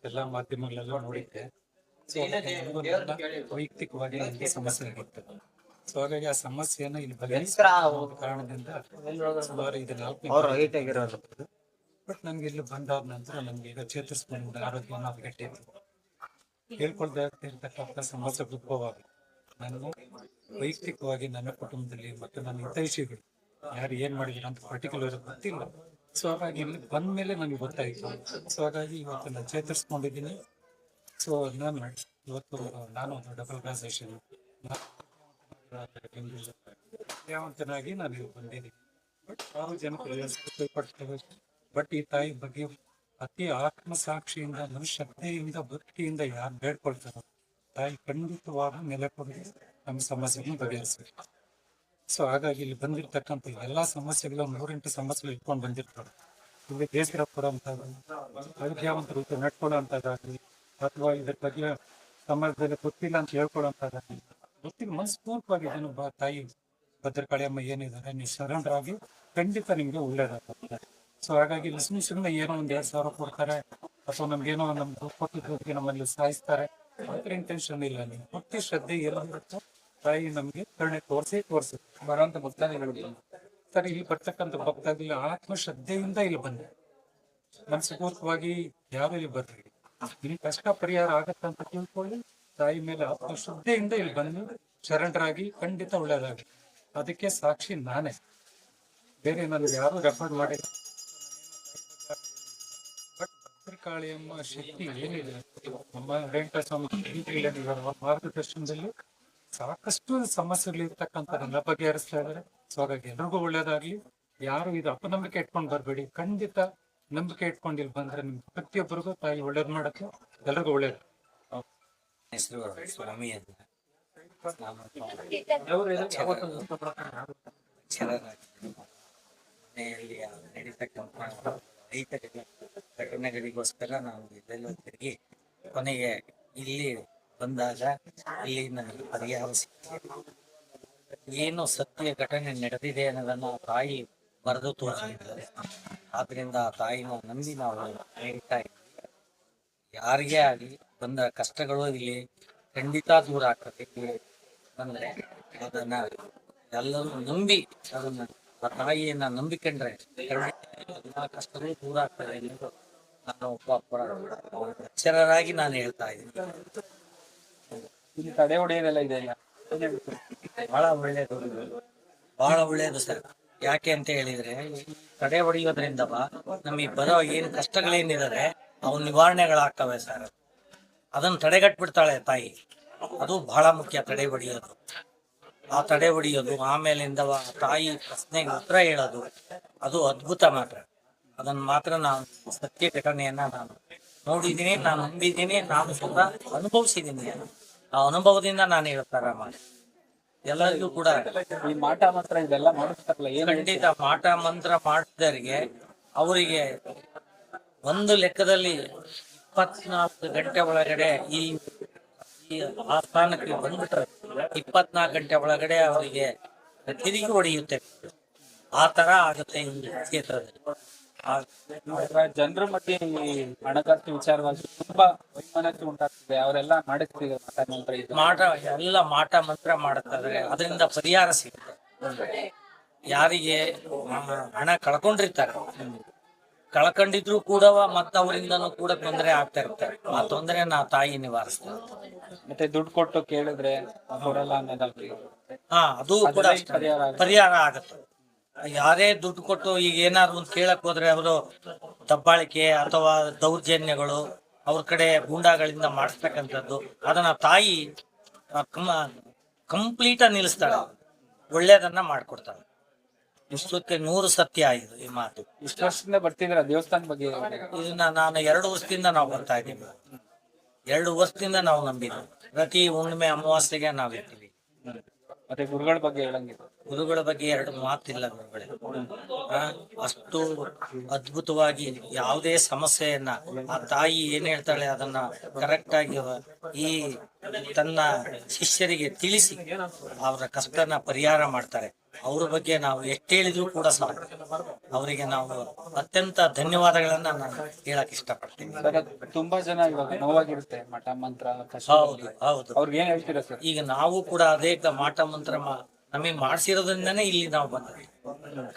ಎಲ್ಲಾ ಮಾಧ್ಯಮಗಳೆಲ್ಲ ನೋಡಿದ್ದೆ. ಸೊ ವೈಯಕ್ತಿಕವಾಗಿ ನನಗೆ ಸಮಸ್ಯೆ ಆಗಿತ್ತು. ಸೊ ಹಾಗಾಗಿ ಆ ಸಮಸ್ಯೆಯನ್ನ ಇಲ್ಲಿ ಬಗೆಹರಿಸುವ ಕಾರಣದಿಂದ ಸುಮಾರು ಇದು 4ನೇ ಬಟ್ ನನ್ಗೆ ಇಲ್ಲಿ ಬಂದಾದ ನಂತರ ನನ್ಗೆ ಈಗ ಚೇತರಿಸ್ಕೊಂಡು ಆರೋಗ್ಯ ಗಟ್ಟಿತ್ತು. ಹೇಳ್ಕೊಳ್ದಾಗ್ತಿರ್ತಕ್ಕಂಥ ಸಮಸ್ಯೆ ಉದ್ಭವ ನಾನು ವೈಯಕ್ತಿಕವಾಗಿ ನನ್ನ ಕುಟುಂಬದಲ್ಲಿ ಮತ್ತು ನನ್ನ ಹಿತೈಷಿಗಳು ಯಾರು ಏನ್ ಮಾಡಿದ್ರು ಅಂತ ಪರ್ಟಿಕ್ಯುಲರ್ ಗೊತ್ತಿಲ್ಲ. ಸೊ ಹಾಗಾಗಿ ಇಲ್ಲಿ ಬಂದ ಮೇಲೆ ನನಗೆ ಗೊತ್ತಾಯ್ತು. ಸೊ ಹಾಗಾಗಿ ಇವತ್ತು ನಾನು ಚೇತರಿಸ್ಕೊಂಡಿದ್ದೀನಿ. ಸೊ ನಾನು ಒಂದು ಡಬಲ್ ಗ್ರಾಜುಯೇಷನ್ ವಿದ್ಯಾವಂತನಾಗಿ ನಾನು ಇಲ್ಲಿ ಬಂದಿದ್ದೀನಿ. ಬಟ್ 6 ಜನಕ್ಕೆ ಪಡ್ತೇವೆ. ಬಟ್ ಈ ತಾಯಿ ಬಗ್ಗೆ ಅತಿ ಆತ್ಮಸಾಕ್ಷಿಯಿಂದ ಮನುಷ್ಯತೆಯಿಂದ ಭಕ್ತಿಯಿಂದ ಯಾರು ಬೇಡ್ಕೊಳ್ತಾರೋ ತಾಯಿ ಖಂಡಿತವಾಗ ನೆಲೆ ಕೊಡಲಿ ನಮ್ಮ ಸಮಸ್ಯೆಯನ್ನು ಬಗೆಹರಿಸಬೇಕು. ಸೊ ಹಾಗಾಗಿ ಇಲ್ಲಿ ಬಂದಿರ್ತಕ್ಕಂಥ ಎಲ್ಲಾ ಸಮಸ್ಯೆಗಳು 3-8 ಸಮಸ್ಯೆಗಳು ಇಟ್ಕೊಂಡು ಬಂದಿರ್ತಾರೆ. ಇಲ್ಲಿ ಬೇಸರ ಪಡುವಂಥದ್ದು, ವಿದ್ಯಾವಂತರು ನಡ್ಕೊಳ್ಳುವಂಥದ್ದಾಗಲಿ ಅಥವಾ ಇದ್ರ ಬಗ್ಗೆ ಸಮಾಜದಲ್ಲಿ ಗೊತ್ತಿಲ್ಲ ಅಂತ ಹೇಳ್ಕೊಳ್ಳುವಂಥದ್ದಾಗಲಿ ಗೊತ್ತಿಲ್ಲ ಮನಸ್ಪೂರ್ವವಾಗಿ ಇದನ್ನು ತಾಯಿ ಭದ್ರಕಾಳಿಯಮ್ಮ ಏನಿದ್ದಾರೆ ನೀವು ಶರಣರಾಗಿ ಖಂಡಿತ ನಿಮ್ಗೆ ಒಳ್ಳೇದಾಗ್ತದೆ. ಸೊ ಹಾಗಾಗಿ ಸುಮ್ಮನೆ ಏನೋ 2,000 ಕೊಡ್ತಾರೆ ಅಥವಾ ನಮ್ಗೇನೋ ನಮ್ಗೆ ಕೊಟ್ಟಿದ್ದಕ್ಕೆ ನಮ್ಮಲ್ಲಿ ಸಾಯಿಸ್ತಾರೆ ಅದ್ರ ಇಂಟೆನ್ಷನ್ ಇಲ್ಲ. ನೀವು ಭಕ್ತಿ ಶ್ರದ್ಧೆ ಏನಿರುತ್ತೋ ತಾಯಿ ನಮ್ಗೆ ಕರುಣೆ ತೋರಿಸಿ ಬರುವಂತ ಭಕ್ತಾದಿಗಳು ಸರ್ ಇಲ್ಲಿ ಬರ್ತಕ್ಕಂಥ ಭಕ್ತಾದಿಗಳು ಆತ್ಮಶ್ರದ್ಧೆಯಿಂದ ಇಲ್ಲಿ ಬಂದೆ. ಮನಸ್ಪೂರ್ವಕವಾಗಿ ಯಾರು ಇಲ್ಲಿ ಬರ್ರಿ ಇಲ್ಲಿ ಕಷ್ಟ ಪರಿಹಾರ ಆಗತ್ತಂತ ತಿಳ್ಕೊಳ್ಳಿ ತಾಯಿ ಮೇಲೆ ಆತ್ಮಶ್ರದ್ಧೆಯಿಂದ ಇಲ್ಲಿ ಬಂದು ಶರಣರಾಗಿ ಖಂಡಿತ ಒಳ್ಳೇದಾಗಿ ಅದಕ್ಕೆ ಸಾಕ್ಷಿ ನಾನೇ, ಬೇರೆ ನನ್ಗೆ ಯಾರು ರೆಫರ್ ಮಾಡಿಲ್ಲ. ಬಟ್ ಭದ್ರಕಾಳಿಯಮ್ಮ ಶಕ್ತಿ ಏನಿದೆ ನಮ್ಮ ವೆಂಕಟಸ್ವಾಮಿ ಮಾರ್ಗದರ್ಶನದಲ್ಲಿ ಸಾಕಷ್ಟು ಸಮಸ್ಯೆಗಳು ಇರ್ತಕ್ಕಂಥದ್ದನ್ನ ಬಗೆಹರಿಸ್ತಾ ಇದ್ದಾರೆ. ಸೊ ಹಾಗಾಗಿ ಎಲ್ರಿಗೂ ಒಳ್ಳೇದಾಗ್ಲಿ. ಯಾರು ಇದು ಅಪನಂಬಿಕೆ ಇಟ್ಕೊಂಡು ಬರ್ಬೇಡಿ, ಖಂಡಿತ ನಂಬಿಕೆ ಇಟ್ಕೊಂಡು ಇಲ್ಲಿ ಬಂದ್ರೆ ನಿಮ್ಗೆ ಪ್ರತಿಯೊಬ್ಬರಿಗೂ ತಾಯಿ ಒಳ್ಳೇದ್ ಮಾಡಕ್ಕೆ ಎಲ್ರಿಗೂ ಒಳ್ಳೇದು. ಹೆಸರು ಸ್ವಾಮಿ ಅಂತ ಮನೆಯಲ್ಲಿ ನಡೀತಕ್ಕಂಥ ರೈತ ಘಟನೆಗಳಿಗೋಸ್ಕರ ನಾವು ಇದೆಲ್ಲ ತಿರುಗಿ ಕೊನೆಗೆ ಇಲ್ಲಿ ಬಂದಾಗ ಇಲ್ಲಿ ನನಗೆ ಪರಿಹಾರ ಸಿಕ್ಕಿದೆ. ಏನು ಸತ್ಯ ಘಟನೆ ನಡೆದಿದೆ ಅನ್ನೋದನ್ನ ತಾಯಿ ಬರೆದು ತೋರಿಸಿದ್ದಾರೆ. ಆದ್ರಿಂದ ತಾಯಿನ ನಂಬಿ ನಾವು ಹೇಳ್ತಾ ಇದ್ದೀವಿ. ಯಾರಿಗೇ ಆಗಲಿ ಬಂದ ಕಷ್ಟಗಳು ಇಲ್ಲಿ ಖಂಡಿತ ದೂರ ಆಗ್ತದೆ. ಬಂದ್ರೆ ಅದನ್ನ ಎಲ್ಲರೂ ನಂಬಿ ಅದನ್ನ ಆ ತಾಯಿಯನ್ನ ನಂಬಿಕೊಂಡ್ರೆ ಎಲ್ಲಾ ಕಷ್ಟಗಳು ದೂರ ಆಗ್ತದೆ ಎಂದು ನಾನು ಅಕ್ಷರರಾಗಿ ನಾನು ಹೇಳ್ತಾ ಇದ್ದೀನಿ. ಇಲ್ಲಿ ತಡೆ ಹೊಡೆಯೋದೆಲ್ಲ ಇದೆ ಬಹಳ ಒಳ್ಳೇದು, ಬಹಳ ಒಳ್ಳೇದು ಸರ್. ಯಾಕೆ ಅಂತ ಹೇಳಿದ್ರೆ ತಡೆ ಹೊಡೆಯೋದ್ರಿಂದ ನಮಗೆ ಬರೋ ಏನ್ ಕಷ್ಟಗಳೇನಿದ್ದಾರೆ ಅವು ನಿವಾರಣೆಗಳಾಗ್ತವೆ ಸರ್. ಅದನ್ನ ತಡೆಗಟ್ಬಿಡ್ತಾಳೆ ತಾಯಿ. ಅದು ಬಹಳ ಮುಖ್ಯ ತಡೆ ಹೊಡೆಯೋದು. ಆ ತಡೆ ಹೊಡೆಯೋದು ಆಮೇಲಿಂದ ತಾಯಿ ಪ್ರಶ್ನೆಗೆ ಉತ್ತರ ಹೇಳೋದು ಅದು ಅದ್ಭುತ ಮಾತ್ರ. ಅದನ್ನ ಮಾತ್ರ ನಾನು ಸತ್ಯ ಘಟನೆಯನ್ನ ನಾನು ನೋಡಿದ್ದೀನಿ, ನಾನು ನಂಬಿದ್ದೀನಿ, ನಾನು ಸ್ವತಃ ಅನುಭವಿಸಿದ್ದೀನಿ. ಆ ಅನುಭವದಿಂದ ನಾನು ಹೇಳ್ತಾರ ಎಲ್ಲರಿಗೂ ಕೂಡ ಈ ಮಾಟ ಮಂತ್ರ ಇದೆಲ್ಲ ಮಾಡಿಸ್ತಾರಲ್ಲ ಖಂಡಿತ ಮಾಟ ಮಂತ್ರ ಮಾಡಿದವರಿಗೆ ಅವರಿಗೆ ಒಂದು ಲೆಕ್ಕದಲ್ಲಿ 24 ಗಂಟೆ ಒಳಗಡೆ ಈ ಆ ಸ್ಥಾನಕ್ಕೆ ಬಂದ್ಬಿಟ್ರೆ 24 ಗಂಟೆ ಒಳಗಡೆ ಅವರಿಗೆ ತಿರುಗಿ ಹೊಡೆಯುತ್ತೆ. ಆ ತರ ಆಗುತ್ತೆ ಈ ಕ್ಷೇತ್ರದಲ್ಲಿ. ಜನರ ಮಧ್ಯೆ ಈ ಹಣಕಾಸು ವಿಚಾರವಾಗಿ ತುಂಬಾ ವೈಮನಸ್ಸು ಉಂಟಾಗ್ತದೆ. ಅವರೆಲ್ಲ ಮಾಡಿಸ್ತಿದ್ದಾರೆ ಮಾಟ ಮಂತ್ರ ಎಲ್ಲ ಮಾಟ ಮಂತ್ರ ಮಾಡುತ್ತಾರೆ. ಅದರಿಂದ ಪರಿಹಾರ ಸಿಗುತ್ತೆ. ಯಾರಿಗೆ ಹಣ ಕಳ್ಕೊಂಡಿರ್ತಾರೆ, ಕಳ್ಕೊಂಡಿದ್ರು ಕೂಡ ಮತ್ತ ಅವರಿಂದನೂ ಕೂಡ ತೊಂದರೆ ಆಗ್ತಾ ಇರ್ತಾರೆ. ಆ ತೊಂದರೆನ ತಾಯಿ ನಿವಾರಿಸ್ತಾರೆ. ಮತ್ತೆ ದುಡ್ಡು ಕೊಟ್ಟು ಕೇಳಿದ್ರೆ ಕೊಡಲ್ಲ ಅನ್ನೋದಾಗ್ಲಿ ಅದು ಕೂಡ ಪರಿಹಾರ ಆಗತ್ತೆ. ಯಾರೇ ದುಡ್ಡು ಕೊಟ್ಟು ಈಗ ಏನಾದ್ರು ಒಂದು ಕೇಳಕ್ ಹೋದ್ರೆ ಅವರು ದಬ್ಬಾಳಿಕೆ ಅಥವಾ ದೌರ್ಜನ್ಯಗಳು ಅವ್ರ ಕಡೆ ಗೂಂಡಾಗಳಿಂದ ಮಾಡಿಸ್ತಕ್ಕಂಥದ್ದು ಅದನ್ನ ತಾಯಿ ಕಂಪ್ಲೀಟ್ ನಿಲ್ಲಿಸ್ತಾಳೆ, ಒಳ್ಳೇದನ್ನ ಮಾಡ್ಕೊಡ್ತಾಳೆ. ಇಷ್ಟಕ್ಕೆ 100 ಸತ್ಯ ಇದು ಈ ಮಾತು. ಇಷ್ಟು ವರ್ಷದಿಂದ ಬರ್ತಿದ್ರ ದೇವಸ್ಥಾನ ಬಗ್ಗೆ ಇದನ್ನ ನಾನು 2 ವರ್ಷದಿಂದ ನಾವು ಬರ್ತಾ ಇದ್ದೀವಿ. 2 ವರ್ಷದಿಂದ ನಾವು ನಂಬಿದ್ವಿ. ಪ್ರತಿ ಹುಣ್ಣಿಮೆ ಅಮಾವಾಸ್ಯೆಗೆ ನಾವ್ ಇರ್ತೀವಿ. ಮತ್ತೆ ಗುರುಗಳ ಬಗ್ಗೆ ಹೇಳಂಗಿಲ್ಲ. ಗುರುಗಳ ಬಗ್ಗೆ ಎರಡು ಮಾತಿಲ್ಲ ಗುರುಗಳೇ. ಆ, ಅಷ್ಟು ಅದ್ಭುತವಾಗಿ ಯಾವುದೇ ಸಮಸ್ಯೆಯನ್ನ ಆ ತಾಯಿ ಏನ್ ಹೇಳ್ತಾಳೆ ಅದನ್ನ ಕರೆಕ್ಟ್ ಆಗಿ ಈ ತನ್ನ ಶಿಷ್ಯರಿಗೆ ತಿಳಿಸಿ ಅವರ ಕಷ್ಟನ ಪರಿಹಾರ ಮಾಡ್ತಾರೆ. ಅವ್ರ ಬಗ್ಗೆ ನಾವು ಎಷ್ಟು ಹೇಳಿದ್ರು ಕೂಡ ಸಾಕು. ಅವರಿಗೆ ನಾವು ಅತ್ಯಂತ ಧನ್ಯವಾದಗಳನ್ನ ನಾನು ಹೇಳಕ್ ಇಷ್ಟಪಡ್ತೀನಿ. ಸರ್, ತುಂಬಾ ಜನ ಇವಾಗ ನೋವಾಗಿರುತ್ತೆ ಮಠ ಮಂತ್ರ ಕಷ್ಟ. ಹೌದು ಹೌದು. ಅವ್ರಿಗೆ ಏನ್ ಹೇಳ್ತೀರಾ ಸರ್? ಈಗ ನಾವು ಕೂಡ ಅದೇ ಮಾಟ ಮಂತ್ರ ನಮಗೆ ಮಾಡಿಸಿರೋದ್ರಿಂದನೇ ಇಲ್ಲಿ ನಾವು ಬಂದ್ವಿ.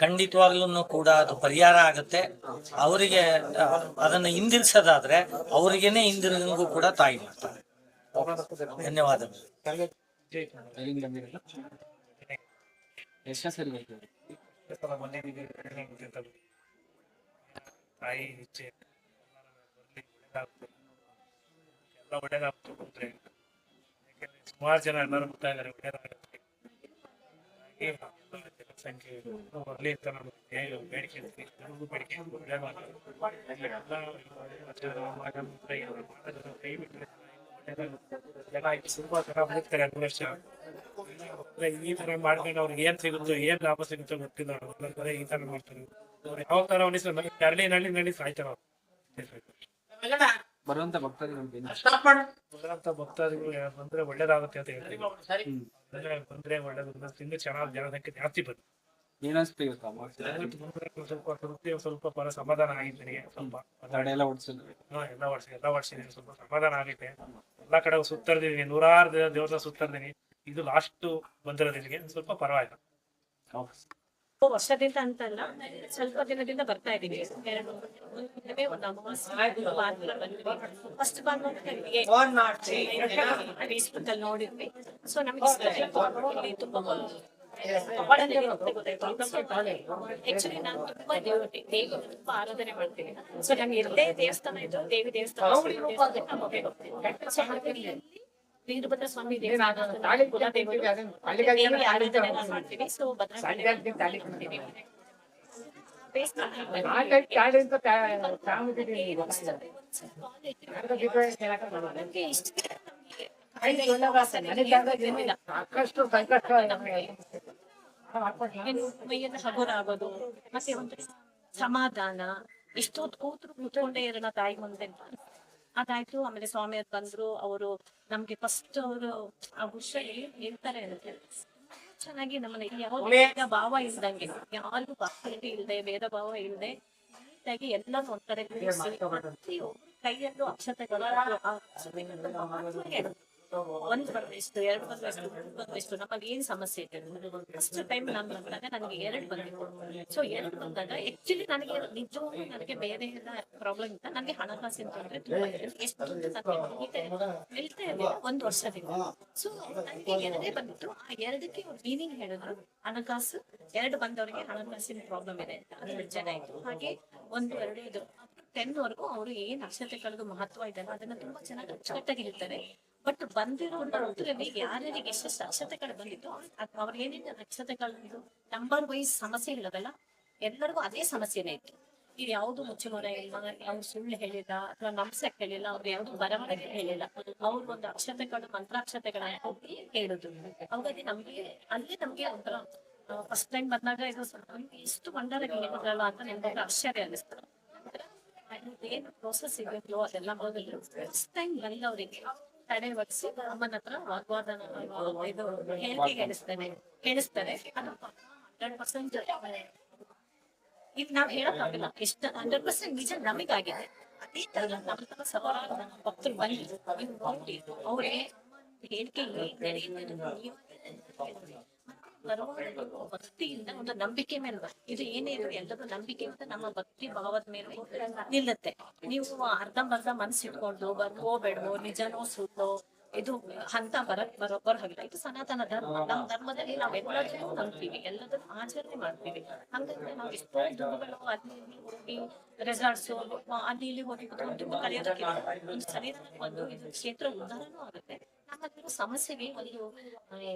ಖಂಡಿತವಾಗ್ಲೂ ಕೂಡ ಅದು ಪರಿಹಾರ ಆಗುತ್ತೆ. ಅವರಿಗೆ ಅದನ್ನ ಹಿಂದಿರ್ಸೋದಾದ್ರೆ ಅವರಿಗೇನೆ ಹಿಂದಿರುಗಂಗೂ ಕೂಡ ತಾಯಿ ಮಾಡ್ತಾರೆ. ಧನ್ಯವಾದಗಳು. ಎಲ್ಲಿಂದ ಬಂದಿರಲ್ಲ? ಎಷ್ಟನೇ ಸರಿ ಬರ್ತೀವಿ? ತಾಯಿ ಇಚ್ಛೆ ಎಲ್ಲ ಒಳ್ಳೇದಾಗ್ತು ಅಂದ್ರೆ ಯಾಕಂದ್ರೆ ಸುಮಾರು ಜನ ಎಲ್ಲರೂ ಬರ್ತಾ ಇದ್ದಾರೆ. ಒಳ್ಳೇದಾಗುತ್ತೆ ಜನಸಂಖ್ಯೆ ಬರಲಿ ಅಂತ ನಾನು ಬೇಡಿಕೆ ಇರ್ತೀನಿ. ನನಗೂ ಬೇಡಿಕೆ ಒಳ್ಳೇದಾಗಲಿ ಕೈ ಬಿಟ್ಟರೆ ಜನ ತುಂಬಾ ತರ ಬದುಕ್ತಾರೆ 2 ವರ್ಷ. ಈ ತರ ಮಾಡ್ಕೊಂಡು ಅವ್ರಿಗೆ ಏನ್ ಸಿಗುತ್ತೋ ಏನ್ ಲಾಭ ಸಿಗುತ್ತೋ ಗೊತ್ತಿಲ್ಲ. ಅವ್ರ ಈ ತರ ಮಾಡ್ತಾರೆ. ಅವ್ರು ಯಾವ ತರ ಉಳಿಸ ನಳ್ಳಿ ಸಾಯ್ತಾರ. ಬರುವಂತ ಭಕ್ತಾದಿಗಳು ಬರುವಂತ ಭಕ್ತಾದಿಗಳು ಬಂದ್ರೆ ಒಳ್ಳೇದಾಗುತ್ತೆ ಅಂತ ಹೇಳ್ತೀವಿ. ಬಂದ್ರೆ ಒಳ್ಳೇದು. ಇನ್ನೂ ಚೆನ್ನಾಗಿ ಜನಸಂಖ್ಯೆ ಜಾಸ್ತಿ ಬಂತು. ಏನಿಸ್ತೀವಿ ಸ್ವಲ್ಪ ಪರ ಸಮಾಧಾನ ಆಗಿತ್ತು ನನಗೆ. ಸ್ವಲ್ಪ ಎಲ್ಲ ಓಡಿಸಿದ್ರು. ಎಲ್ಲ ವರ್ಷ ಸ್ವಲ್ಪ ಸಮಾಧಾನ ಆಗೈತೆ. ಎಲ್ಲಾ ಕಡೆ ಸುತ್ತರ್ದೀನಿ, 100 ದೇವಸ್ಥಾನ ಸುತ್ತರ್ದೀನಿ. ಇದು ಲಾಸ್ಟ್ ಬಂದಿರೋದಿಗೆ ಸ್ವಲ್ಪ ಪರವಾಗಿಲ್ಲ. ವರ್ಷದಿಂದ ಅಂತಲ್ಲ, ಸ್ವಲ್ಪ ದಿನದಿಂದ ಬರ್ತಾ ಇದೀವಿ. ಒಂದು ಫಸ್ಟ್ ಫೇಸ್ಬುಕ್ ನೋಡಿದ್ವಿ. ಸೊ ನಮ್ಗೆ ತುಂಬಾ ಆಕ್ಚುಲಿ ನಾನು ತುಂಬಾ ದೇವಿ ತುಂಬಾ ಆರಾಧನೆ ಮಾಡ್ತೀನಿ. ಸೊ ನಮ್ಗೆ ಇಲ್ಲದೆ ದೇವಸ್ಥಾನ ಇದು ದೇವಿ ದೇವಸ್ಥಾನ. ಸೊ ಹಾಗಾಗಿ ವೀರಭದ್ರ ಸ್ವಾಮಿ ದೇವಸ್ಥಾನ ಕುಲದೇವಿ ಆರಾಧನೆ ಮಾಡ್ತೀವಿ. ಸೊ ಭದ್ರಕಾಳಿ ಮೈಯನ್ನ ಹಗುರ ಆಗೋದು, ಮತ್ತೆ ಒಂದು ಸಮಾಧಾನ. ಇಷ್ಟೊತ್ತು ಕೂತ್ಕೊಂಡೇ ಇರೋಣ ತಾಯಿ ಮುಂದೆ ಅದಾಯ್ತು. ಆಮೇಲೆ ಸ್ವಾಮಿಯವ್ರು ಬಂದ್ರು. ಅವರು ನಮ್ಗೆ ಫಸ್ಟ್ ಅವರು ಆ ವಿಷಯ ಹೇಳ್ತಾರೆ ಅಂತ ಚೆನ್ನಾಗಿ ನಮ್ಮನ್ನ ಯಾವ ಭೇದ ಭಾವ ಇಲ್ದಂಗೆ, ಯಾರಿಗೂ ಭಕ್ತಿ ಇಲ್ದೆ ಭೇದ ಭಾವ ಇಲ್ದೆ ನೀಟಾಗಿ ಎಲ್ಲರೂ ಒಂದ್ ಕಡೆ ಕೈಯಲ್ಲೂ ಅಕ್ಷತೆಗಳು ಒಂದ್ ಬಂದಷ್ಟು 2 ಬಂದಷ್ಟು 3 ಬಂದಷ್ಟು ನಮಗೆ ಏನ್ ಸಮಸ್ಯೆ ಇದೆ. ಫಸ್ಟ್ ಟೈಮ್ ನಾನು ಬಂದಾಗ ನನಗೆ 2 ಬಂದಿತ್ತು. ಸೊ 2 ಬಂದಾಗ ಆಕ್ಚುಲಿ ನನಗೆ ನಿಜವಾಗ್ಲೂ ನನಗೆ ಬೇರೆ ಎಲ್ಲ ಪ್ರಾಬ್ಲಮ್ ಇತ್ತ. ನನಗೆ ಹಣಕಾಸಿನ ತೊಂದರೆ ತುಂಬಾ ಇದೆ. ಎಷ್ಟು ಹೇಳ್ತಾ ಇರಲಿಲ್ಲ 1 ವರ್ಷದಿಂದ. ಸೊ ನನಗೆ 2 ಬಂದಿತ್ತು. ಆ 2ಕ್ಕೆ ಮೀನಿಂಗ್ ಹೇಳಿದ್ರು, ಹಣಕಾಸು 2 ಬಂದವರಿಗೆ ಹಣಕಾಸಿನ ಪ್ರಾಬ್ಲಮ್ ಇದೆ ಅಂತ. ಅದು ಜನ ಇತ್ತು. ಹಾಗೆ 1, 2 ಇದು 10 ವರೆಗೂ ಅವರು ಏನ್ ಅಕ್ಷತೆಗಳದ್ದು ಮಹತ್ವ ಇದೆ ಅದನ್ನ ತುಂಬಾ ಚೆನ್ನಾಗಿ ಅಚ್ಚುಕಟ್ಟಾಗಿ ಹೇಳ್ತಾರೆ. ಬಟ್ ಬಂದಿರೋದ್ರಲ್ಲಿ ಯಾರ್ಯಾರಿಗೆ ಎಷ್ಟೆಷ್ಟು ಅಕ್ಷತೆಗಳು ಬಂದಿತ್ತು ಅವ್ರ ಏನೇನು ಅಕ್ಷತೆಗಳು ನಂಬರ್ ವೈಸ್ ಸಮಸ್ಯೆ ಇಲ್ಲದಲ್ಲ, ಎಲ್ಲರಿಗೂ ಅದೇ ಸಮಸ್ಯೆನೇ ಇತ್ತು. ಇದು ಯಾವ್ದು ಮುಚ್ಚುಮರ ಇಲ್ಲ, ಯಾವ್ದು ಸುಳ್ಳು ಹೇಳಿಲ್ಲ ಅಥವಾ ನಮ್ಸಕ್ ಹೇಳಿಲ್ಲ, ಅವ್ರು ಯಾವ್ದು ಬರವಣಿಗೆ ಹೇಳಿಲ್ಲ. ಅವ್ರು ಒಂದು ಅಕ್ಷತೆಗಳು ಮಂತ್ರಾಕ್ಷತೆಗಳನ್ನ ಹೋಗಿ ಹೇಳುದು. ಅವಾಗ ನಮ್ಗೆ ಅಲ್ಲೇ ನಮ್ಗೆ ಒಂಥರ ಫಸ್ಟ್ ಟೈಮ್ ಬಂದಾಗ ಇದು ಇಷ್ಟು ವಂಡರ್ ಹೇಳಿದ್ರಲ್ಲ ಅಂತ ನಮ್ಗೆ ಆಶ್ಚರ್ಯ ಅನ್ನಿಸ್ತು. ಏನು ಪ್ರೋಸೆಸ್ ಇರಬೇಕು ಅದೆಲ್ಲ ಮೊದಲು ಫಸ್ಟ್ ಟೈಮ್ ಬಂದವರಿಗೆ ತಡೆ ಒಡಿಸಿ ಅಮ್ಮನ ಹತ್ರ ವಾಗ್ವಾದನ ಇದು ಹೇಳಿಕೆ ಹೇಳಿಸ್ತಾರೆ. ಅದು 100% ಇದು ನಾವ್ ಹೇಳಕ್ಕಾಗಲ್ಲ. ಎಷ್ಟು 100% ನಿಜ ನಮಗಾಗಿದೆ. ಅದೇ ತರ ನಮ್ಮ ತರ ಸವಾಲು ಭಕ್ತರು ಬಂದಿದ್ರು. ನೀವು ನೋಡಿ ಅವ್ರಿಗೆ ಹೇಳಿಕೆ ಭಕ್ತಿಯಿಂದ ಒಂದು ನಂಬಿಕೆ ಮೇಲೆ ಇದು ಏನೇ ಇದ್ರು ಎಲ್ಲರೂ ನಂಬಿಕೆಯಿಂದ ನಮ್ಮ ಭಕ್ತಿ ಭಾವದ ಮೇಲೆ ನಿಲ್ಲುತ್ತೆ. ನೀವು ಅರ್ಧಂಬರ್ಧ ಮನಸ್ಸಿಟ್ಕೊಂಡು ಹೋಗ್ಬೇಡ್ವೋ ನಿಜನೋ ಸುಳ್ಳೋ ಇದು ಹಂತ ಬರೋ ಹಾಗಿಲ್ಲ. ಇದು ಸನಾತನ ಧರ್ಮ. ನಮ್ಮ ಧರ್ಮದಲ್ಲಿ ನಾವೆಲ್ಲದನ್ನೂ ನಂಬ್ತೀವಿ, ಎಲ್ಲದನ್ನು ಆಚರಣೆ ಮಾಡ್ತೀವಿ. ಹಂಗಂದ್ರೆ ನಾವು ಎಷ್ಟೋ ದುಡ್ಡುಗಳು ಅಲ್ಲಿ ಹೋಗಿ ರೆಸಾರ್ಟ್ಸ್ ಅಲ್ಲಿ ಇಲ್ಲಿ ಹೋಗಿ ದುಡ್ಡು ಕಳೆಯೋದಕ್ಕೆ ಒಂದು ಸನ್ನಿಧಾನಕ್ಕೆ ಒಂದು ಇದು ಕ್ಷೇತ್ರ ಉದ್ಧಾರನೂ ಆಗುತ್ತೆ. ನಮ್ಮಲ್ಲಿರೋ ಸಮಸ್ಯೆಗೆ ಒಂದು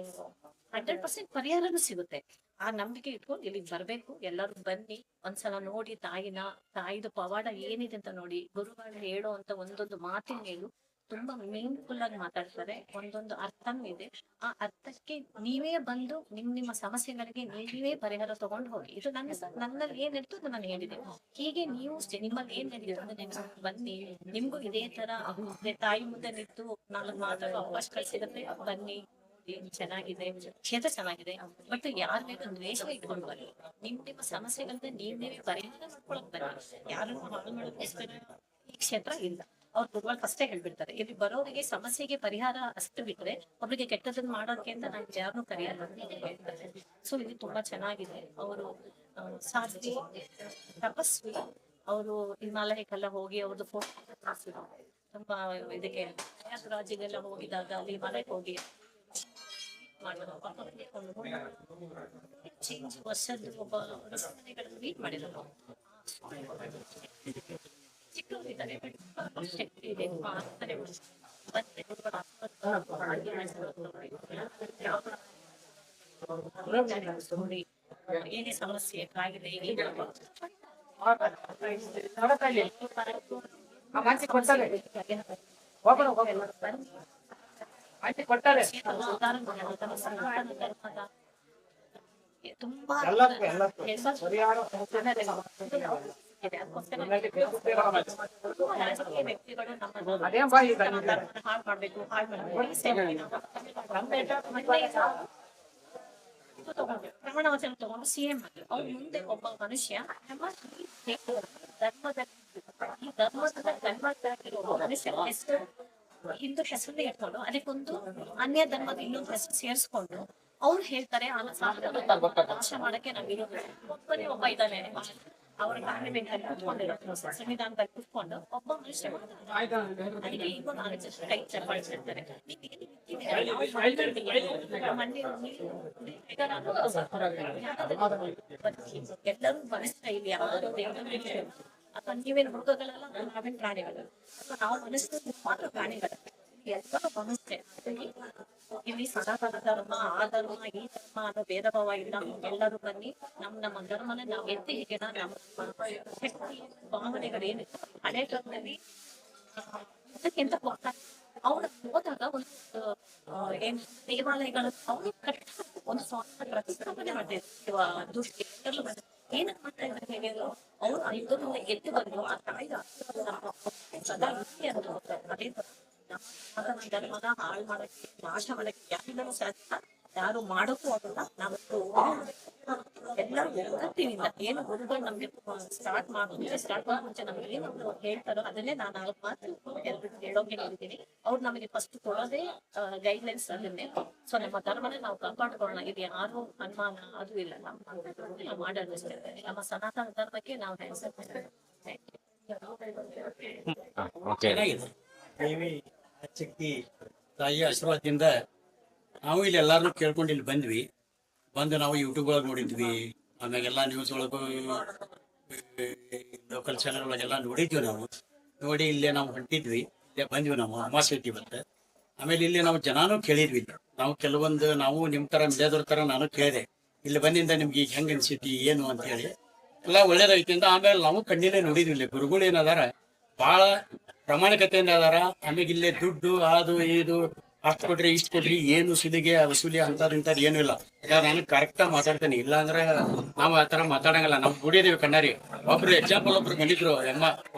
100% ಪರಿಹಾರನೂ ಸಿಗುತ್ತೆ. ಆ ನಂಬಿಕೆ ಇಟ್ಕೊಂಡು ಇಲ್ಲಿಗೆ ಬರ್ಬೇಕು. ಎಲ್ಲರೂ ಬನ್ನಿ, ಒಂದ್ಸಲ ನೋಡಿ ತಾಯಿದು ಪವಾಡ ಏನಿದೆ ಅಂತ ನೋಡಿ. ಗುರುಗಳು ಹೇಳೋ ಅಂತ ಒಂದೊಂದು ಮಾತಿನ ಹೇಳು ತುಂಬಾ ಮೀನ್ಫುಲ್ ಆಗಿ ಮಾತಾಡ್ತಾರೆ, ಒಂದೊಂದು ಅರ್ಥನೂ ಇದೆ. ಆ ಅರ್ಥಕ್ಕೆ ನೀವೇ ಬಂದು ನಿಮ್ಮ ಸಮಸ್ಯೆಗಳಿಗೆ ನೀವೇ ಪರಿಹಾರ ತಗೊಂಡು ಹೋಗಿ. ಇದು ನನ್ನಲ್ಲಿ ಏನಿತ್ತು ಅದು ನಾನು ಹೇಳಿದೆ. ಹೀಗೆ ನೀವು ನಿಮ್ಮಲ್ಲಿ ಏನ್ ನಡೀತು ಅಂದ್ರೆ ನೀವು ಬನ್ನಿ, ನಿಮ್ಗೂ ಇದೇ ತರ ತಾಯಿ ಮುಂದೆ ನಿಂತು ನಾಲ್ಕು ಮಾತಾಡೋ ಅವಕಾಶ ಕಳ್ಸಿದ್ರೆ ಬನ್ನಿ. ಚೆನ್ನಾಗಿದೆ, ಕ್ಷೇತ್ರ ಚೆನ್ನಾಗಿದೆ, ಬಟ್ ಯಾರ ಮೇಲೆ ದ್ವೇಷ ಇಟ್ಕೊಂಡು ಬನ್ನಿ. ನಿಮ್ಮ ಸಮಸ್ಯೆಗಳನ್ನ ನೀವೇ ಪರಿಹಾರ ಮಾಡ್ಕೊಳಕ್ ಬನ್ನಿ. ಯಾರನ್ನು ಹಾಳು ಮಾಡೋಕ್ಕೋಸ್ಕರ ಈ ಕ್ಷೇತ್ರ ಇಲ್ಲ. ಅವ್ರು ಗುರುಗಳು ಫಸ್ಟೇ ಹೇಳ್ಬಿಡ್ತಾರೆ, ಇಲ್ಲಿ ಬರೋರಿಗೆ ಸಮಸ್ಯೆಗೆ ಪರಿಹಾರ ಅಷ್ಟು ಬಿಟ್ರೆ ಒಬ್ರಿಗೆ ಕೆಟ್ಟದನ್ನ ಮಾಡೋಕೆ ಅಂತ ನಾನು ಯಾರನ್ನೂ ಕರೆಯಲ್ಲ ಅಂತ ಹೇಳ್ತಾರೆ. ಸೊ ಇಲ್ಲಿ ತುಂಬಾ ಚೆನ್ನಾಗಿದೆ. ಅವರು ಸಾಧ್ವಿ, ತಪಸ್ವಿ. ಅವರು ಹಿಮಾಲಯಕ್ಕೆಲ್ಲ ಹೋಗಿ ಅವ್ರದ್ದು ಫೋಟೋ ತುಂಬಾ ಇದಕ್ಕೆ ರಾಜ್ಯಗೆಲ್ಲ ಹೋಗಿದಾಗ ಅಲ್ಲಿ ಹಿಮಾಲಯಕ್ಕೆ ಹೋಗಿ ಚೇಂಜ್ ವರ್ಷದ ಒಬ್ಬ ಮೀಟ್ ಮಾಡಿದ್ರು. ಚಿಕ್ಕವರಿದ್ದಾರೆ, ಶಕ್ತಿ ಇದೆ, ಮಾಡ್ತಾರೆ. ಮತ್ತೆ ಏನೇ ಸಮಸ್ಯೆ ಕಾಯಿಲೆ ತುಂಬಾ ವ್ಯಕ್ತಿಗಳು ಹಾಳು ಮಾಡ್ಬೇಕು ಪ್ರಮಾಣ ವಚನ ತಗೊಂಡು ಸಿಎಂ ಆದ್ರು. ಅವ್ರ ಮುಂದೆ ಒಬ್ಬ ಮನುಷ್ಯ ಧರ್ಮದ ಮನುಷ್ಯ ಹೆಸರು ಹಿಂದೂ ಹೆಸರು ಇಟ್ಕೊಂಡು ಅದಕ್ಕೊಂದು ಅನ್ಯ ಧರ್ಮದ ಇನ್ನೊಂದು ಹೆಸರು ಸೇರಿಸ್ಕೊಂಡು ಅವ್ರು ಹೇಳ್ತಾರೆ ನಾಶ ಮಾಡಕ್ಕೆ ನಾವ್ ಒಬ್ಬನೇ ಒಬ್ಬ ಇದ್ದಾನೆ. ಅವ್ರ ಕಾರಣದಲ್ಲಿ ಕುತ್ಕೊಂಡಿರೋ ಸಂವಿಧಾನದಲ್ಲಿ ಕುತ್ಕೊಂಡು ಒಬ್ಬ ಮನುಷ್ಯ ಅದಕ್ಕೆ ಈಗ ನಾನು ಕೈ ಚಪ್ಪಾಳಿಸಿರ್ತಾರೆ. ಎಲ್ಲರೂ ಮನಸ್ಸ ಇಲ್ಲಿ ಯಾರು ಅಥವಾ ನೀವೇನು ಮೃಗಗಳೆಲ್ಲ ನಾವೇನ್ ಪ್ರಾಣಿಗಳು ಅಥವಾ ನಾವು ಮನಸ್ಸು ಮಾತ್ರ ಪ್ರಾಣಿಗಳು ಎಲ್ಲರೂ ಮನಸ್ಸೆ. ಇಲ್ಲಿ ಸನಾತನ ಧರ್ಮ ಆ ಧರ್ಮ ಈ ಧರ್ಮ ಅನ್ನೋ ಭೇದ ಭಾವ ಇಲ್ಲ. ಎಲ್ಲರೂ ಬನ್ನಿ, ನಮ್ಮ ಧರ್ಮನ ನಾವು ಎತ್ತಿ ಹಿಡಿಯೋಣ. ನಮ್ಮ ಶಕ್ತಿ ಭಾವನೆಗಳೇನು ಹಳೆ ಕಾಲದಲ್ಲಿ ಅದಕ್ಕಿಂತ ಅವ್ರ ಹೋದಾಗ ಒಂದು ಏನ್ ದೇವಾಲಯಗಳು ಅವ್ರು ಒಂದು ಪ್ರತಿಷ್ಠಾಪನೆ ಮಾಡ್ತಿದ್ರು. ದುಷ್ಟಿ ಏನಂತ ಮಾಡ್ತಾ ಇದ್ದಾರೆ ಅವ್ರು ಯುದ್ಧದಿಂದ ಗೆದ್ದು ಬಂದು ಆ ತಾಯಿದ ಸದಾ ಅದೇ ಧರ್ಮನ ಹಾಳು ಮಾಡಕ್ಕೆ ನಾಶ ಮಾಡಕ್ಕೆ ಯಾರಿಂದಲೂ ಸಾಧ್ಯ, ಯಾರು ಮಾಡೋಕ್ಕೂ ಆಗಲ್ಲ. ನಾವು ಎಲ್ಲರೂ ಒಗ್ಗಟ್ಟಿನಿಂದ ಏನು ಗುರುಗಳು ನಮ್ಗೆ ಸ್ಟಾರ್ಟ್ ಮಾಡೋ ಮುಂಚೆ ನಮ್ಗೆ ಏನು ಹೇಳ್ತಾರೋ ಅದನ್ನೇ ನಾನು 4 ಮಾತು ಹೇಳೋಕೆ ಹೇಳಿದ್ದೀನಿ. ಅವ್ರು ನಮಗೆ ಫಸ್ಟ್ ಕೊಡೋದೇ ಗೈಡ್ಲೈನ್ಸ್ ಅದನ್ನೇ. ಸೊ ನಮ್ಮ ಧರ್ಮನ ನಾವು ಕಾಪಾಡ್ಕೊಳ್ಳೋಣ, ಇದು ಯಾರು ಅನುಮಾನ ಅದು ಇಲ್ಲ. ನಾವು ಮಾಡೋದು ನಮ್ಮ ಸನಾತನ ಧರ್ಮಕ್ಕೆ ನಾವು ದೇವಿ ಶಕ್ತಿ ತಾಯಿಯ ಆಶೀರ್ವಾದದಿಂದ ನಾವು ಇಲ್ಲಿ ಎಲ್ಲಾರನ್ನೂ ಕೇಳ್ಕೊಂಡು ಇಲ್ಲಿ ಬಂದು ನಾವು ಯೂಟ್ಯೂಬ್ ಒಳಗೆ ನೋಡಿದ್ವಿ, ಆಮ್ಯಾಗೆಲ್ಲ ನ್ಯೂಸ್ ಒಳಗೂ ಲೋಕಲ್ ಚಾನಲ್ ಒಳಗೆಲ್ಲ ನೋಡಿದ್ವಿ. ನಾವು ನೋಡಿ ಇಲ್ಲೇ ನಾವು ಹೊಂಟಿದ್ವಿ, ಇಲ್ಲೇ ಬಂದ್ವಿ. ನಾವು ಅಮಾವಾಸ್ಯೆ ಐತಿ ಇವತ್ತು. ಆಮೇಲೆ ಇಲ್ಲಿ ನಾವು ಜನಾನು ಕೇಳಿದ್ವಿ. ನಾವು ಕೆಲವೊಂದು ನಾವು ನಿಮ್ಮ ಥರ ಮಿಡಿಯಾದವ್ರ ಥರ ನಾನು ಕೇಳಿದೆ, ಇಲ್ಲಿ ಬಂದಿಂದ ನಿಮ್ಗೆ ಈಗ ಹೆಂಗೆ ಅನ್ಸಿತಿ ಏನು ಅಂತ ಹೇಳಿ. ಎಲ್ಲ ಒಳ್ಳೇದೈತಿ ಅಂತ. ಆಮೇಲೆ ನಾವು ಕಣ್ಣಿಲೆ ನೋಡಿದ್ವಿ ಇಲ್ಲಿ ಗುರುಗಳು ಏನದಾರ ಭಾಳ ಪ್ರಾಮಾಣಿಕತೆಯಿಂದ ಅದಾರ. ಆಮೇಲೆ ಇಲ್ಲೇ ದುಡ್ಡು ಅದು ಇದು ಅಷ್ಟು ಕೊಡ್ರಿ ಇಷ್ಟು ಕೊಡ್ರಿ ಏನು ಸುಲಿಗೆ ವಸೂಲಿ ಅಂತದ್ ಇಂಥದ್ದು ಏನು ಇಲ್ಲ. ಯಾಕಂದ್ರೆ ನಾನು ಕರೆಕ್ಟಾಗಿ ಮಾತಾಡ್ತೇನೆ, ಇಲ್ಲ ಅಂದ್ರೆ ನಾವು ಆ ಥರ ಮಾತಾಡಂಗಿಲ್ಲ. ನಾವು ಕುಡಿಯದೇವಿ ಕಣ್ಣಾರಿ. ಒಬ್ರು ಎಕ್ಸಾಂಪಲ್ ಒಬ್ರು ಬಂದಿದ್ರು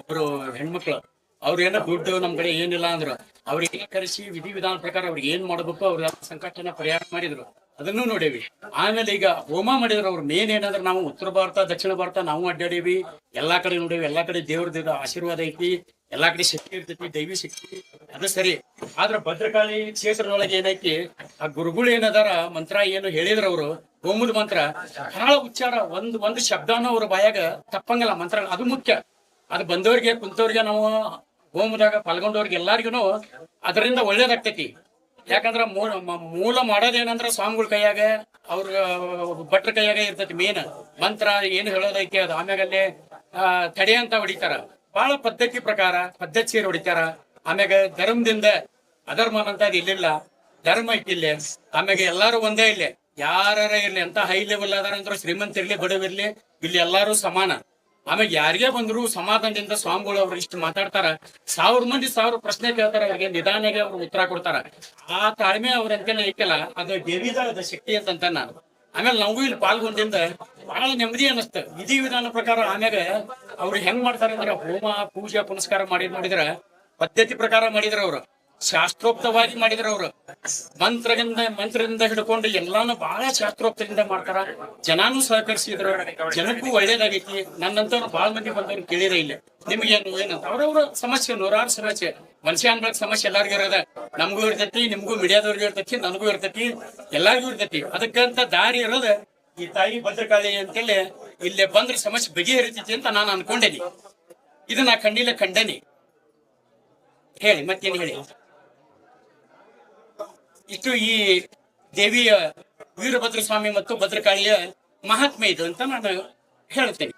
ಒಬ್ರು ಹೆಣ್ಮಕ್ಳು, ಅವ್ರು ಏನೋ ದುಡ್ಡು ನಮ್ಮ ಕಡೆ ಏನಿಲ್ಲ ಅಂದ್ರು. ಅವ್ರಿಗೆ ಕರೆಸಿ ವಿಧಾನ ಪ್ರಕಾರ ಅವ್ರಿಗೆ ಏನ್ ಮಾಡ್ಬೇಕು ಅವ್ರ ಸಂಕಷ್ಟನ ಪರಿಹಾರ ಮಾಡಿದ್ರು, ಅದನ್ನು ನೋಡೇವಿ. ಆಮೇಲೆ ಈಗ ಹೋಮ ಮಾಡಿದ್ರು ಅವ್ರು. ಮೇನ್ ಏನಂದ್ರೆ ನಾವು ಉತ್ತರ ಭಾರತ ದಕ್ಷಿಣ ಭಾರತ ನಾವು ಅಡ್ಡಾಡೇವಿ, ಎಲ್ಲಾ ಕಡೆ ನೋಡೇವಿ. ಎಲ್ಲಾ ಕಡೆ ದೇವ್ರದ್ದು ಆಶೀರ್ವಾದ ಐತಿ, ಎಲ್ಲಾ ಕಡೆ ಶಕ್ತಿ ಇರ್ತೈತಿ, ದೈವಿ ಶಕ್ತಿ ಅದು ಸರಿ. ಆದ್ರ ಭದ್ರಕಾಳಿ ಕ್ಷೇತ್ರದೊಳಗೆ ಏನೈತಿ, ಆ ಗುರುಗಳು ಏನದಾರ ಮಂತ್ರ ಏನು ಹೇಳಿದ್ರ ಅವರು ಹೋಮದ ಮಂತ್ರ ಬಹಳ ಉಚ್ಚಾರ, ಒಂದು ಶಬ್ದನ ಅವ್ರ ಬಾಯಾಗ ತಪ್ಪಂಗಿಲ್ಲ. ಮಂತ್ರ ಅದು ಮುಖ್ಯ. ಅದು ಬಂದವ್ರಿಗೆ ಕುಂತವ್ರಿಗೆ ನಾವು ಹೋಮದಾಗ ಪಾಲ್ಗೊಂಡವ್ರಿಗೆ ಎಲ್ಲಾರ್ಗು ಅದರಿಂದ ಒಳ್ಳೇದಾಗ್ತೈತಿ. ಯಾಕಂದ್ರ ಮೂಲ ಮಾಡೋದೇನಂದ್ರ ಸ್ವಾಮಿಗಳ ಕೈಯಾಗ ಅವ್ರ ಭಟ್ರ ಕೈಯಾಗ ಇರ್ತೈತಿ. ಮೇನ್ ಮಂತ್ರ ಏನು ಹೇಳೋದೈತಿ ಅದು. ಆಮ್ಯಾಗಲ್ಲೇ ತಡೆ ಅಂತ ಹೊಡಿತಾರ, ಬಹಳ ಪದ್ಧತಿ ಪ್ರಕಾರ ಪದ್ಧತಿ ಸೇರಿ ಹೊಡಿತಾರ. ಆಮ್ಯಾಗ ಧರ್ಮದಿಂದ ಅಧರ್ಮ ಅಂತ ಇಲ್ಲಿಲ್ಲ, ಧರ್ಮ ಐತಿ ಇಲ್ಲಿ. ಆಮ್ಯಾಗ ಎಲ್ಲಾರು ಒಂದೇ ಇಲ್ಲಿ, ಯಾರ ಇರ್ಲಿ ಅಂತ ಹೈ ಲೆವೆಲ್ ಅದಾರ ಅಂದ್ರೆ ಶ್ರೀಮಂತ ಇರ್ಲಿ ಬಡವಿರ್ಲಿ, ಇಲ್ಲಿ ಎಲ್ಲಾರು ಸಮಾನ. ಆಮೇಲೆ ಯಾರಿಗೇ ಬಂದ್ರು ಸಮಾಧಾನದಿಂದ ಸ್ವಾಮಿಗಳು ಅವ್ರು ಇಷ್ಟು ಮಾತಾಡ್ತಾರ, 1000 ಮಂದಿ 1000 ಪ್ರಶ್ನೆ ಕೇಳ್ತಾರ, ಅವ್ರಿಗೆ ನಿಧಾನಾಗೆ ಅವ್ರು ಉತ್ತರ ಕೊಡ್ತಾರ. ಆ ತಾಳ್ಮೆ ಅವ್ರ ಅಂತೆಲ್ಲ ಐತಲ್ಲ, ಅದು ದೇವಿದ ಅದ ಶಕ್ತಿ ಅಂತ ನಾನು. ಆಮೇಲೆ ನಾವು ಇಲ್ಲಿ ಪಾಲ್ಗೊಂಡಿಂದ ಬಹಳ ನೆಮ್ಮದಿ ಅನ್ನಿಸ್ತ. ವಿಧಿ ವಿಧಾನ ಪ್ರಕಾರ ಆಮ್ಯಾಗ ಅವ್ರು ಹೆಂಗ್ ಮಾಡ್ತಾರೆ ಅಂದ್ರೆ, ಹೋಮ ಪೂಜೆ ಪುನಸ್ಕಾರ ಮಾಡಿದ್ರ ಪದ್ಧತಿ ಪ್ರಕಾರ ಮಾಡಿದ್ರ ಅವ್ರು, ಶಾಸ್ತ್ರೋಕ್ತವಾಗಿ ಮಾಡಿದ್ರ ಅವ್ರು. ಮಂತ್ರದಿಂದ ಹಿಡ್ಕೊಂಡು ಎಲ್ಲಾನು ಬಹಳ ಶಾಸ್ತ್ರೋಕ್ತದಿಂದ ಮಾಡ್ತಾರ. ಜನಾನು ಸಹಕರಿಸಿದ್ರು, ಜನಕ್ಕೂ ಒಳ್ಳೇದಾಗೈತಿ. ನನ್ನಂತವ್ರು ಬಹಳ ಮಂದಿ ಬಂದವ್ರು ಕೇಳಿರ ಇಲ್ಲ ನಿಮ್ಗೇನು ಏನಂತ ಅವ್ರವ್ರ ಸಮಸ್ಯೆ, 100 ಸಮಸ್ಯೆ. ಮನುಷ್ಯ ಅನ್ಬೇಕು ಸಮಸ್ಯೆ ಎಲ್ಲಾರ್ಗು ಇರೋದ, ನಮಗೂ ಇರ್ತೈತಿ, ನಿಮ್ಗೂ ಮೀಡಿಯಾದವ್ರಿಗೂ ಇರ್ತೈತಿ, ನನಗೂ ಇರ್ತೈತಿ, ಎಲ್ಲಾರ್ಗೂ ಇರ್ತೈತಿ. ಅದಕ್ಕಂತ ದಾರಿ ಇರೋದ ಈ ತಾಯಿ ಭದ್ರಕಾಳಿ ಅಂತೇಳಿ ಇಲ್ಲೇ ಬಂದ್ರೆ ಸಮಸ್ಯೆ ಬಗೆಹರಿತೈತಿ ಅಂತ ನಾನು ಅನ್ಕೊಂಡೇನಿ. ಇದನ್ನ ಖಂಡೇನಿ. ಹೇಳಿ ಮತ್ತೇನು ಹೇಳಿ. ಇಷ್ಟು ಈ ದೇವಿಯ ವೀರಭದ್ರ ಸ್ವಾಮಿ ಮತ್ತು ಭದ್ರಕಾಳಿಯ ಮಹಾತ್ಮೆ ಇದು ಅಂತ ನಾನು ಹೇಳ್ತೇನೆ.